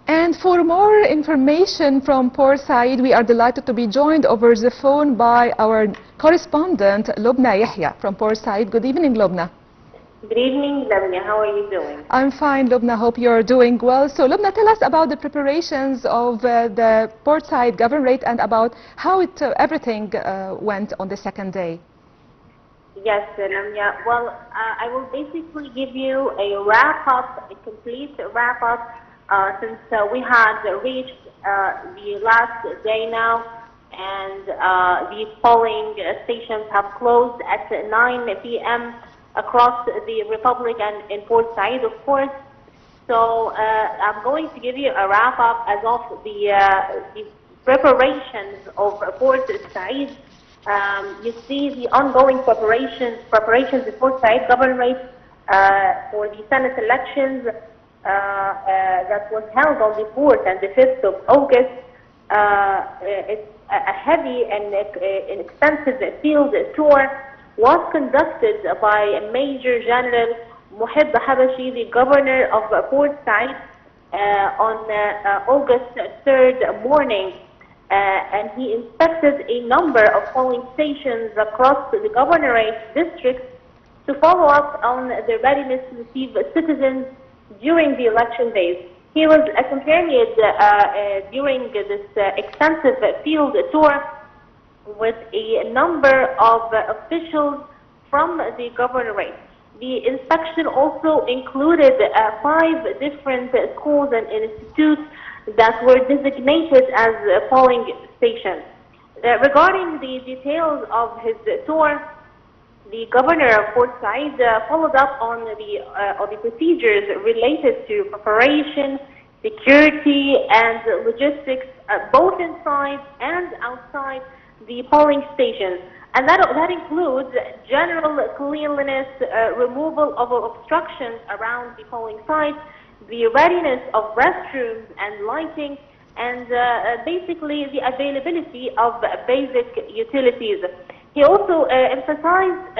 And for more information from Port Said, we are delighted to be joined over the phone by our correspondent, Lobna Yehia from Port Said. Good evening, Lobna. Good evening, Lamia. How are you doing? I'm fine, Lobna. Hope you're doing well. So, Lobna, tell us about the preparations of the Port Said Governorate and about how everything went on the second day. Yes, Lamia. Well, I will basically give you a wrap-up, a complete wrap-up, since we had reached the last day now, and the polling stations have closed at 9 p.m. across the Republic and in Port Said, of course. So I'm going to give you a wrap-up as of the preparations of Port Said. You see the ongoing preparations in Port Said Governorate for the Senate elections that was held on the 4th and the 5th of August. It's a heavy and an extensive field tour was conducted by Major General Mohib Habashi, the governor of Port Said, on August 3rd morning. And he inspected a number of polling stations across the governorate districts to follow up on the readiness to receive citizens during the election days. He was accompanied during this extensive field tour with a number of officials from the governorate. The inspection also included 5 different schools and institutes that were designated as polling stations. Regarding the details of his tour, the governor of Port Said followed up on the procedures related to preparation, security, and logistics, both inside and outside the polling stations. And that includes general cleanliness, removal of obstructions around the polling sites, the readiness of restrooms and lighting, and basically the availability of basic utilities. He also emphasized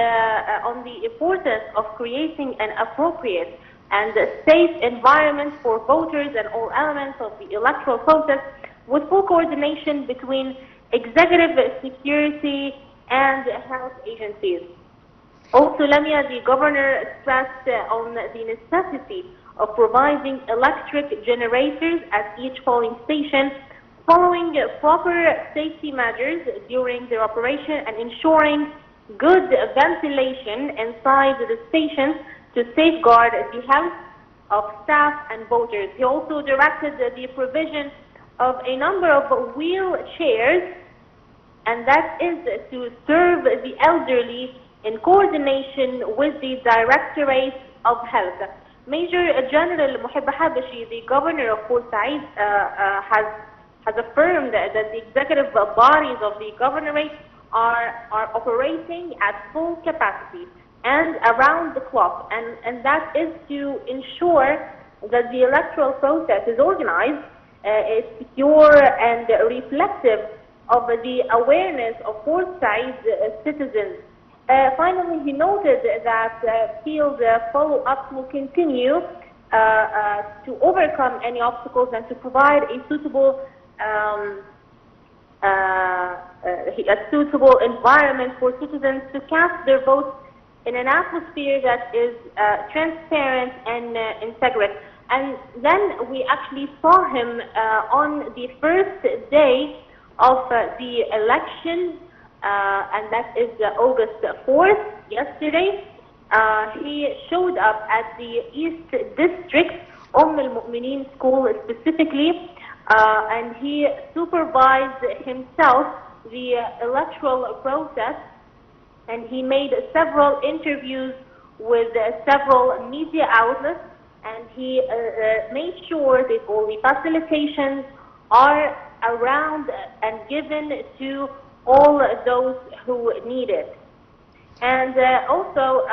on the importance of creating an appropriate and safe environment for voters and all elements of the electoral process, with full coordination between executive, security, and health agencies. Also, Lamia, the governor stressed on the necessity of providing electric generators at each polling station, following proper safety measures during their operation, and ensuring good ventilation inside the stations to safeguard the health of staff and voters. He also directed the provision of a number of wheelchairs, and that is to serve the elderly in coordination with the Directorate of Health. Major General Mohib Habashi, the governor of Port Said, has affirmed that the executive bodies of the governorate are operating at full capacity and around the clock, and that is to ensure that the electoral process is organized, is secure, and reflective of the awareness of Port Said citizens. Finally, he noted that field follow-up will continue to overcome any obstacles and to provide a suitable environment for citizens to cast their votes in an atmosphere that is transparent and integrate. And then we actually saw him on the first day of the election, and that is August 4th, yesterday. He showed up at the East District, al-Mu'mineen School specifically, and he supervised himself the electoral process, and he made several interviews with several media outlets, and he made sure that all the facilitations are around and given to all those who need it. And also,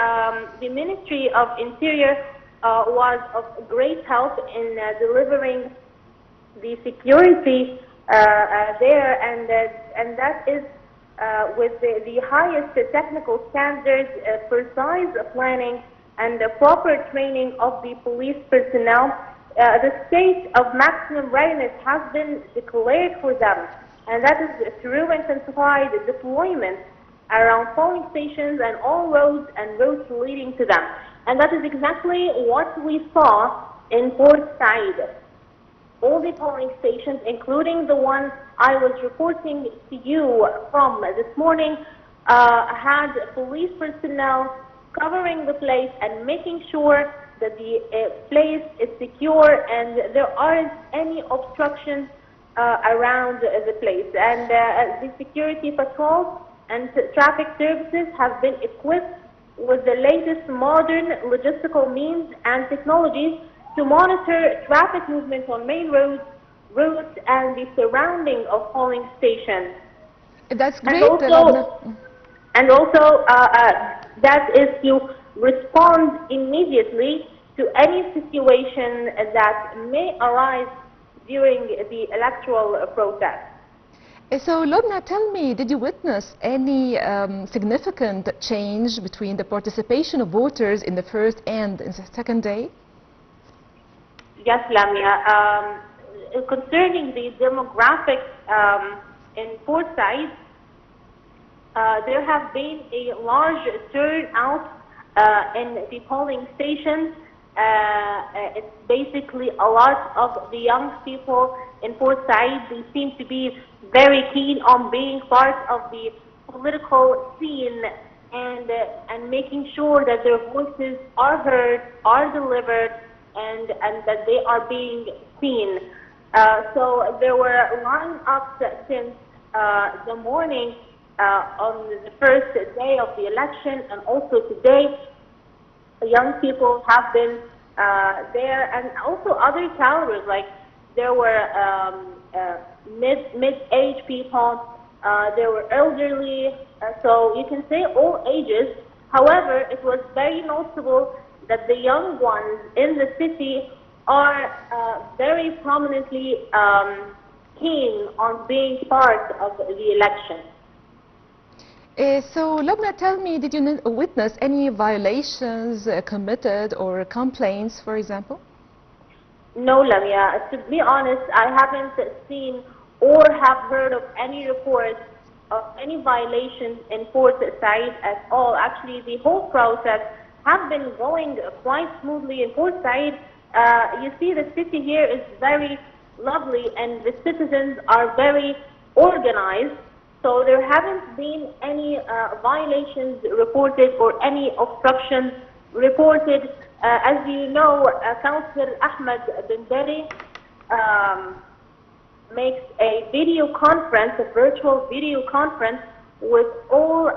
the Ministry of Interior was of great help in delivering the security there, and that is with the highest technical standards, precise planning, and the proper training of the police personnel the state of maximum readiness has been declared for them, and that is through intensified deployment around polling stations and all roads and routes leading to them. And that is exactly what we saw in Port Said. All the polling stations, including the one I was reporting to you from this morning, had police personnel covering the place and making sure that the place is secure and there aren't any obstructions around the place. And the security patrols and traffic services have been equipped with the latest modern logistical means and technologies to monitor traffic movement on main roads and the surrounding of polling stations. That's great, Lobna. And also that is to respond immediately to any situation that may arise during the electoral process. So, Lobna, tell me, did you witness any significant change between the participation of voters in the first and in the second day? Yes, Lamia. Concerning the demographics in Port Said, there have been a large turnout in the polling stations. It's basically a lot of the young people in Port Said. They seem to be very keen on being part of the political scene and making sure that their voices are heard, are delivered, and that they are being seen. So there were line-ups since the morning on the first day of the election, and also today. Young people have been there, and also other calibers, like there were mid-age people, there were elderly, so you can say all ages. However, it was very noticeable that the young ones in the city are very prominently keen on being part of the election. So, Lobna, tell me, did you witness any violations committed or complaints, for example? No, Lamia. To be honest, I haven't seen or have heard of any reports of any violations in Port Said at all. Actually, the whole process has been going quite smoothly in Port Said. You see, the city here is very lovely, and the citizens are very organized. So there haven't been any violations reported or any obstructions reported. As you know, Councillor Ahmed bin Dari makes a video conference, a virtual video conference with all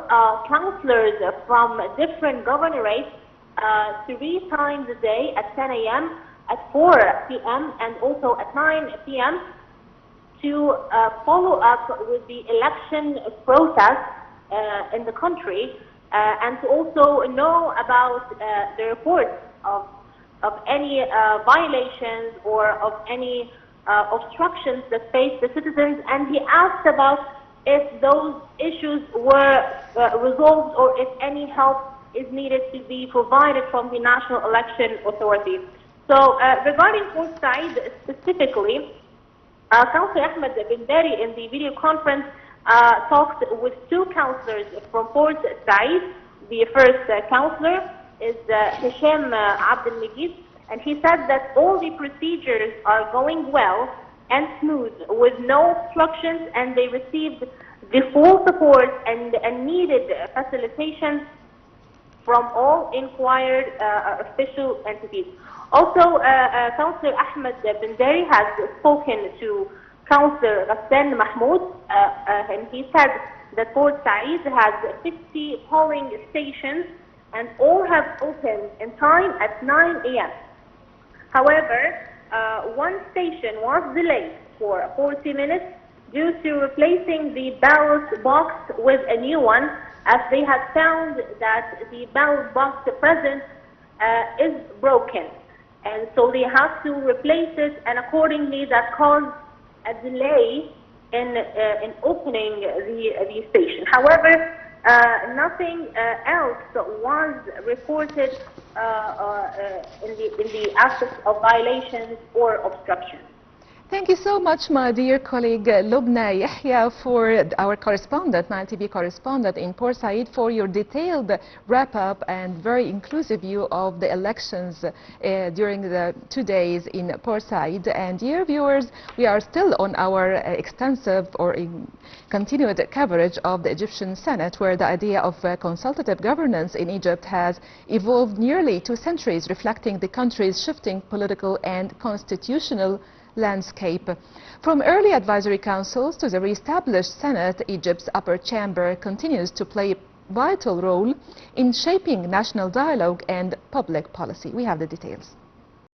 councillors from different governorates 3 times a day at 10 a.m., at 4 p.m. and also at 9 p.m. to follow up with the election process in the country and to also know about the reports of any violations or of any obstructions that face the citizens. And he asked about if those issues were resolved or if any help is needed to be provided from the National Election Authority. So regarding Port Said specifically, Councillor Ahmed bin Dari in the video conference talked with 2 councillors from Port Said. The first councillor is Hisham Abdel Majid, and he said that all the procedures are going well and smooth with no obstructions, and they received the full support and needed facilitation from all inquired official entities. Also, Councillor Ahmed bin Dari has spoken to Councillor Ghassan Mahmoud, and he said that Port Said has 60 polling stations and all have opened in time at 9 a.m. However, one station was delayed for 40 minutes due to replacing the ballot box with a new one, as they had found that the ballot box present is broken. And so they have to replace it, and accordingly that caused a delay in opening the station. However, nothing else was reported in the aspects of violations or obstructions. Thank you so much, my dear colleague Lobna Yehia, for our correspondent, Nile TV correspondent in Port Said, for your detailed wrap-up and very inclusive view of the elections during the 2 days in Port Said. And dear viewers, we are still on our extensive or continued coverage of the Egyptian Senate, where the idea of consultative governance in Egypt has evolved nearly 2 centuries, reflecting the country's shifting political and constitutional landscape. From early advisory councils to the re-established Senate, Egypt's upper chamber continues to play a vital role in shaping national dialogue and public policy. We have the details.